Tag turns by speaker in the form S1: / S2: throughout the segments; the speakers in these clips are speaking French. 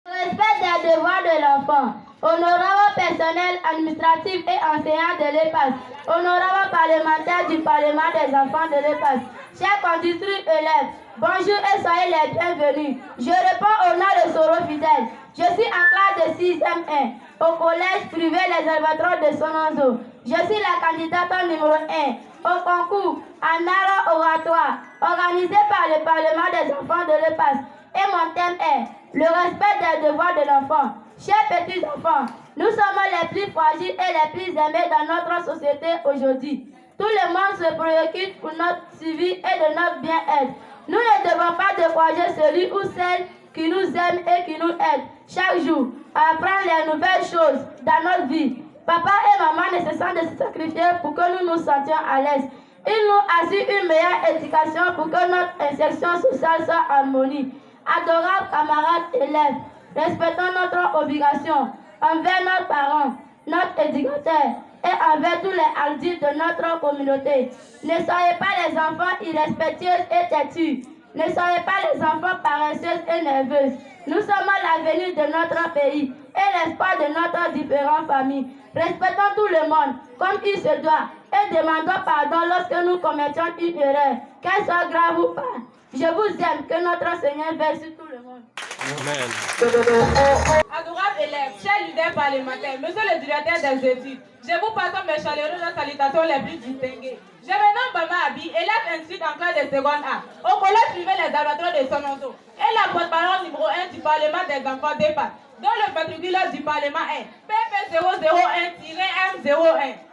S1: Respect des devoirs de l'enfant. Honorable personnel administratif et enseignant de l'EPAS. Honorable parlementaire du Parlement des enfants de l'EPAS. Chers conducteurs élèves, bonjour et soyez les bienvenus. Je réponds au nom de Soro Fidèle. Je suis en classe de 6e 1 au collège privé Les Albatros de Sononzo. Je suis la candidate numéro 1 au concours en art oratoire organisé par le Parlement des enfants de l'EPAS. Et mon thème est le respect des devoirs de l'enfant. Chers petits enfants, nous sommes les plus fragiles et les plus aimés dans notre société aujourd'hui. Tout le monde se préoccupe pour notre survie et de notre bien-être. Nous ne devons pas décourager celui ou celle qui nous aime et qui nous aide chaque jour à apprendre les nouvelles choses dans notre vie. Papa et maman ne cessent de se sacrifier pour que nous nous sentions à l'aise. Ils nous assurent une meilleure éducation pour que notre insertion sociale soit en harmonie. Adorables camarades élèves, respectons notre obligation envers nos parents, notre éducateur et envers tous les adultes de notre communauté. Ne soyez pas les enfants irrespectueux et têtus. Ne soyez pas les enfants paresseux et nerveux. Nous sommes l'avenir de notre pays et l'espoir de notre différentes familles. Respectons tout le monde comme il se doit et demandons pardon lorsque nous commettions une erreur, qu'elle soit grave ou pas. Je vous aime, que notre Seigneur veille sur tout le monde.
S2: Amen.
S3: Adorables élèves, chers leaders parlementaires, monsieur le directeur des études, je vous passe mes chaleureuses salutations les plus distinguées. Je me nomme Bama Abi, élève inscrite en classe de seconde A, au collège privé Les Albatros de Sononzo, et la porte-parole numéro 1 du Parlement des enfants d'EPAS, dont le matricule du Parlement est PP 001-M01.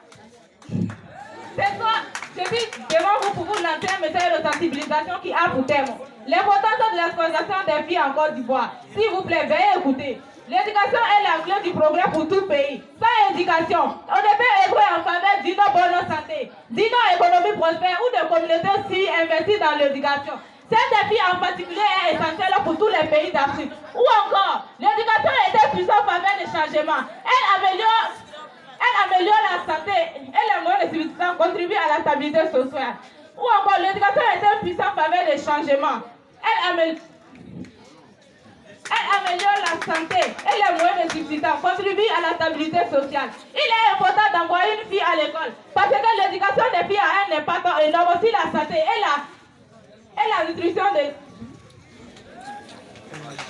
S3: Ce soir, je suis devant vous pour vous lancer un message de sensibilisation qui a pour thème l'importance de l'exploitation des filles en Côte d'Ivoire. S'il vous plaît, veuillez écouter. L'éducation est la clé du progrès pour tout pays. Sans éducation, on ne peut œuvrer en faveur d'une bonne santé, d'une économie prospère ou de communautés aussi investies dans l'éducation. Cette défi en particulier est essentielle pour tous les pays d'Afrique. Ou encore, l'éducation est un puissant faveur de changement. Elle améliore la santé et les moyens de subsistance contribuent à la stabilité sociale. Ou encore, l'éducation est un puissant faveur de changement. Elle améliore la santé et les moyens de subsistance contribuent à la stabilité sociale. Il est important d'envoyer une fille à l'école parce que l'éducation des filles a un impact énorme sur la santé et la nutrition de...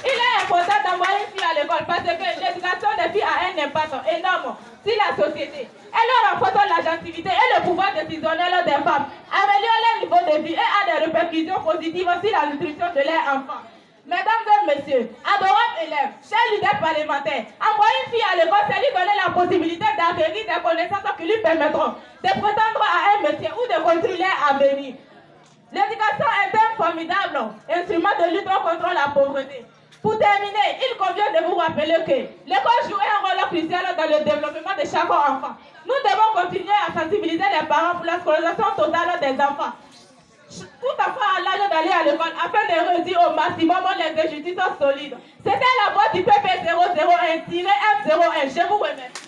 S3: Il est important d'envoyer une fille à l'école parce que l'éducation des filles a un impact énorme sur la société. Elle renforce l'agentivité et le pouvoir décisionnel des femmes, améliore leur niveau de vie et a des répercussions positives sur la nutrition de leurs enfants. Mesdames et messieurs, adorables élèves, chers leaders parlementaires, envoyer une fille à l'école, c'est lui donner la possibilité d'acquérir des connaissances qui lui permettront de prétendre à un métier ou de construire leur avenir. L'éducation est un formidable instrument de lutte contre la pauvreté. Pour terminer, il convient de vous rappeler que l'école joue un rôle crucial dans le développement de chaque enfant. Nous devons continuer à sensibiliser les parents pour la scolarisation totale des enfants. Tout enfant a l'âge d'aller à l'école afin de réduire au maximum les injustices solides. C'était la voix du PP 001-M01. Je vous remercie.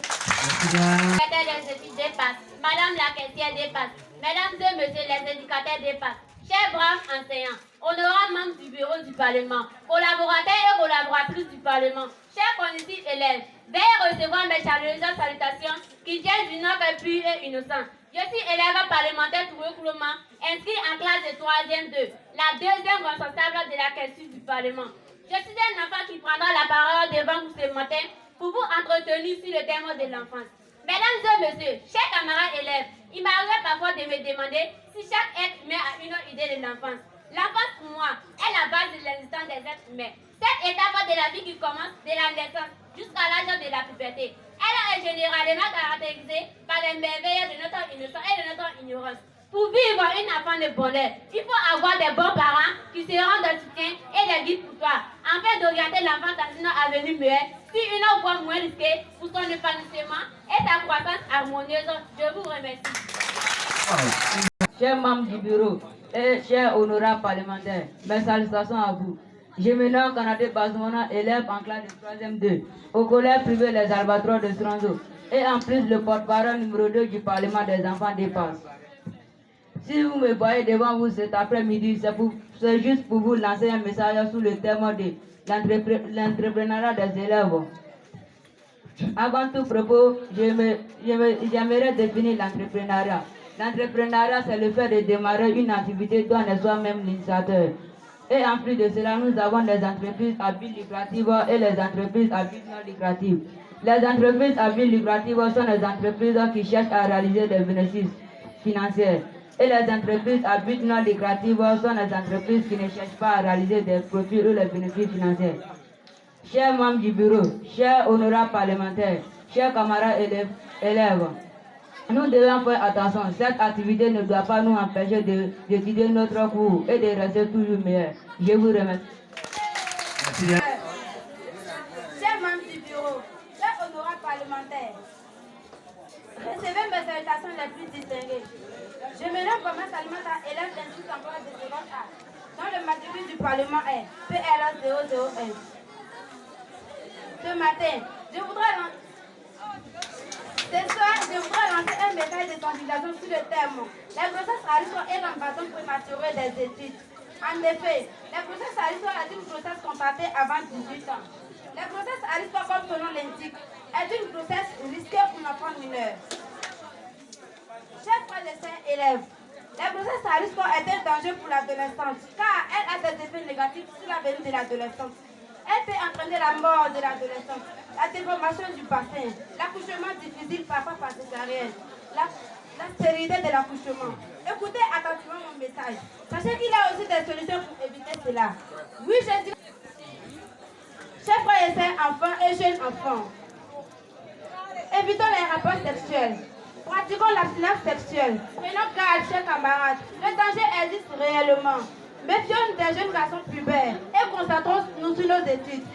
S4: Les études dépassent. Madame la caissière dépasse. Mesdames et messieurs les éducateurs dépassent. Chers braves enseignants, honorables membres du bureau du Parlement, collaborateurs et collaboratrices du Parlement, chers conducteurs élèves, veuillez recevoir mes chaleureuses salutations qui viennent du Nord pur et innocent. Je suis élève parlementaire Touré Koulouma, inscrit en classe de 3e 2, la deuxième responsable de la question du Parlement. Je suis un enfant qui prendra la parole devant vous ce matin pour vous entretenir sur le thème de l'enfance. Mesdames et messieurs, chers camarades élèves, il m'arrive parfois de me demander si chaque être humain a une idée de l'enfance. L'enfance, pour moi, est la base de l'existence des êtres humains. Cette étape de la vie qui commence de la naissance jusqu'à l'âge de la puberté. Elle est généralement caractérisée par les merveilles de notre innocence et de notre ignorance. Pour vivre une enfance de bonheur, il faut avoir des bons parents qui seront de soutien et des guides pour toi, afin d'orienter l'enfant dans une avenue meilleure, sur une voie moins risquée pour son épanouissement et sa croissance harmonieuse. Je vous remercie.
S5: Chers membres du bureau et chers honorables parlementaires, mes salutations à vous. Je me nomme Canadé Bazmona, élève en classe de 3e 2, au collège privé Les Albatros de Sononzo, et en plus le porte-parole numéro 2 du Parlement des enfants d'EPAS. Si vous me voyez devant vous cet après-midi, c'est pour c'est juste pour vous lancer un message sous le thème de l'entrepreneuriat des élèves. Avant tout propos, j'aimerais définir l'entrepreneuriat. L'entrepreneuriat, c'est le fait de démarrer une activité dont on est soi-même l'initiateur. Et en plus de cela, nous avons les entreprises à but lucratif et les entreprises à but non lucratif. Les entreprises à but lucratif sont les entreprises qui cherchent à réaliser des bénéfices financiers. Et les entreprises à but non lucratif sont les entreprises qui ne cherchent pas à réaliser des profits ou des bénéfices financiers. Chers membres du bureau, chers honorables parlementaires, chers camarades élèves, nous devons faire attention. Cette activité ne doit pas nous empêcher d'étudier notre cours et de rester toujours meilleurs. Je vous remercie.
S1: Chers membres du bureau, chers honorables parlementaires, recevez mes salutations les plus distinguées. Je me nomme comme Salimata, élève d'institut en classe de seconde A, dont le matricule du Parlement est PLA 001. Ce matin, ce soir, je voudrais lancer un message de sensibilisation sur le thème les grossesses à risque et l'embrasement prématuré des études. En effet, les grossesses à risque est une grossesse contractée avant 18 ans. Les grossesses à risque, comme son nom l'indique, est une grossesse risquée pour l'enfant mineur. Chers frères et sœurs élèves, la grossesse à risque est un danger pour l'adolescence car elle a des effets négatifs sur l'avenir de l'adolescence. Elle peut entraîner la mort de l'adolescence, la déformation du bassin, l'accouchement difficile parfois par césarienne, la stérilité de l'accouchement. Écoutez attentivement mon message. Sachez qu'il y a aussi des solutions pour éviter cela. Oui, je dis, chers frères et sœurs, enfants et jeunes enfants, évitons les rapports sexuels. Pratiquons l'abstinence sexuelle. Prenons garde, chers camarades. Le danger existe réellement. Méfions des jeunes garçons pubères et concentrons-nous sur nos études.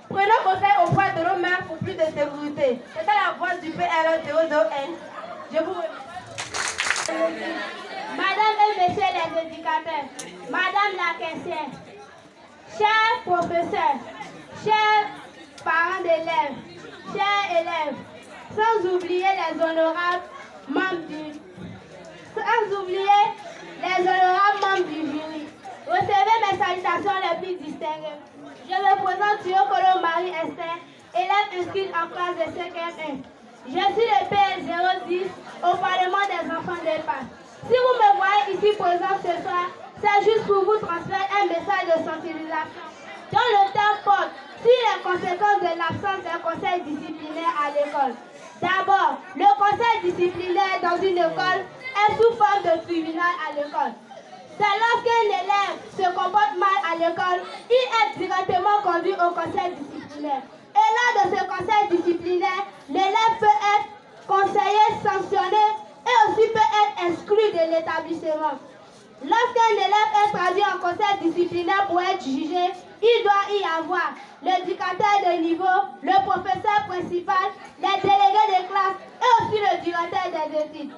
S1: Prenons conseil auprès de nos mères pour plus de sécurité. C'était la voix du PLA 001. Je vous remercie.
S2: Madame et Messieurs les éducateurs, Madame la caissière, chers professeurs, chers parents d'élèves, chers élèves, sans oublier les honorables membres du jury. Recevez mes salutations les plus distinguées. Je me présente Thiokolo Marie-Esther, élève inscrite en classe de 5e1. Je suis le PS010 au Parlement des enfants de Pâques. Si vous me voyez ici présent ce soir, c'est juste pour vous transmettre un message de sensibilisation dont le thème porte sur les conséquences de l'absence d'un conseil disciplinaire à l'école. D'abord, le conseil disciplinaire dans une école est sous forme de tribunal à l'école. C'est lorsqu'un élève se comporte mal à l'école, il est directement conduit au conseil disciplinaire. Et lors de ce conseil disciplinaire, l'élève peut être conseillé, sanctionné et aussi peut être exclu de l'établissement. Lorsqu'un élève est traduit en conseil disciplinaire pour être jugé, il doit y avoir l'éducateur de niveau, le professeur principal, les délégués de classe et aussi le directeur des études.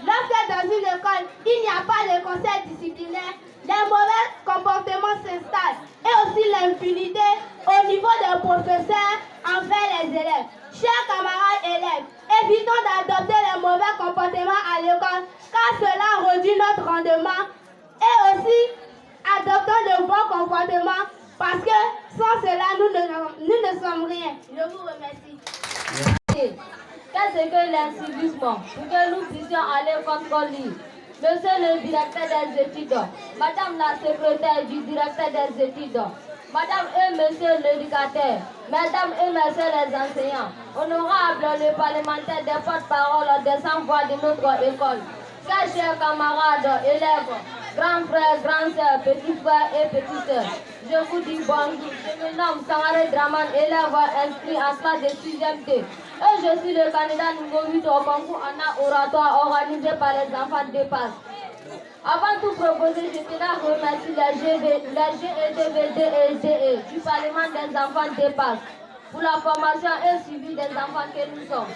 S2: Lorsque dans une école, il n'y a pas de conseil disciplinaire, les mauvais comportements s'installent et aussi l'impunité au niveau des professeurs envers les élèves. Chers camarades élèves, évitons d'adopter les mauvais comportements à l'école car cela réduit notre rendement et aussi adoptons de bons comportements parce que sans cela nous ne sommes rien. Je vous remercie.
S6: Qu'est-ce que l'incivisme pour que nous puissions aller contre lui? Monsieur le directeur des études, Madame la secrétaire du directeur des études, Madame et Monsieur l'éducateur, Mesdames et Messieurs les enseignants, honorables les parlementaires des porte-parole des sans-voix de notre école, chers camarades, élèves, grands frères, grandes sœurs, petits frères et petites sœurs, je vous dis bonjour. Je me nomme Sangaré Draman, élève inscrit en classe de 6e D. Et je suis le candidat numéro 8 au concours en art oratoire organisé par les enfants de Pâques. Avant tout proposer, je tenais à remercier la GEDVD et GE du Parlement des enfants de Pâques pour la formation et suivi des enfants que nous sommes.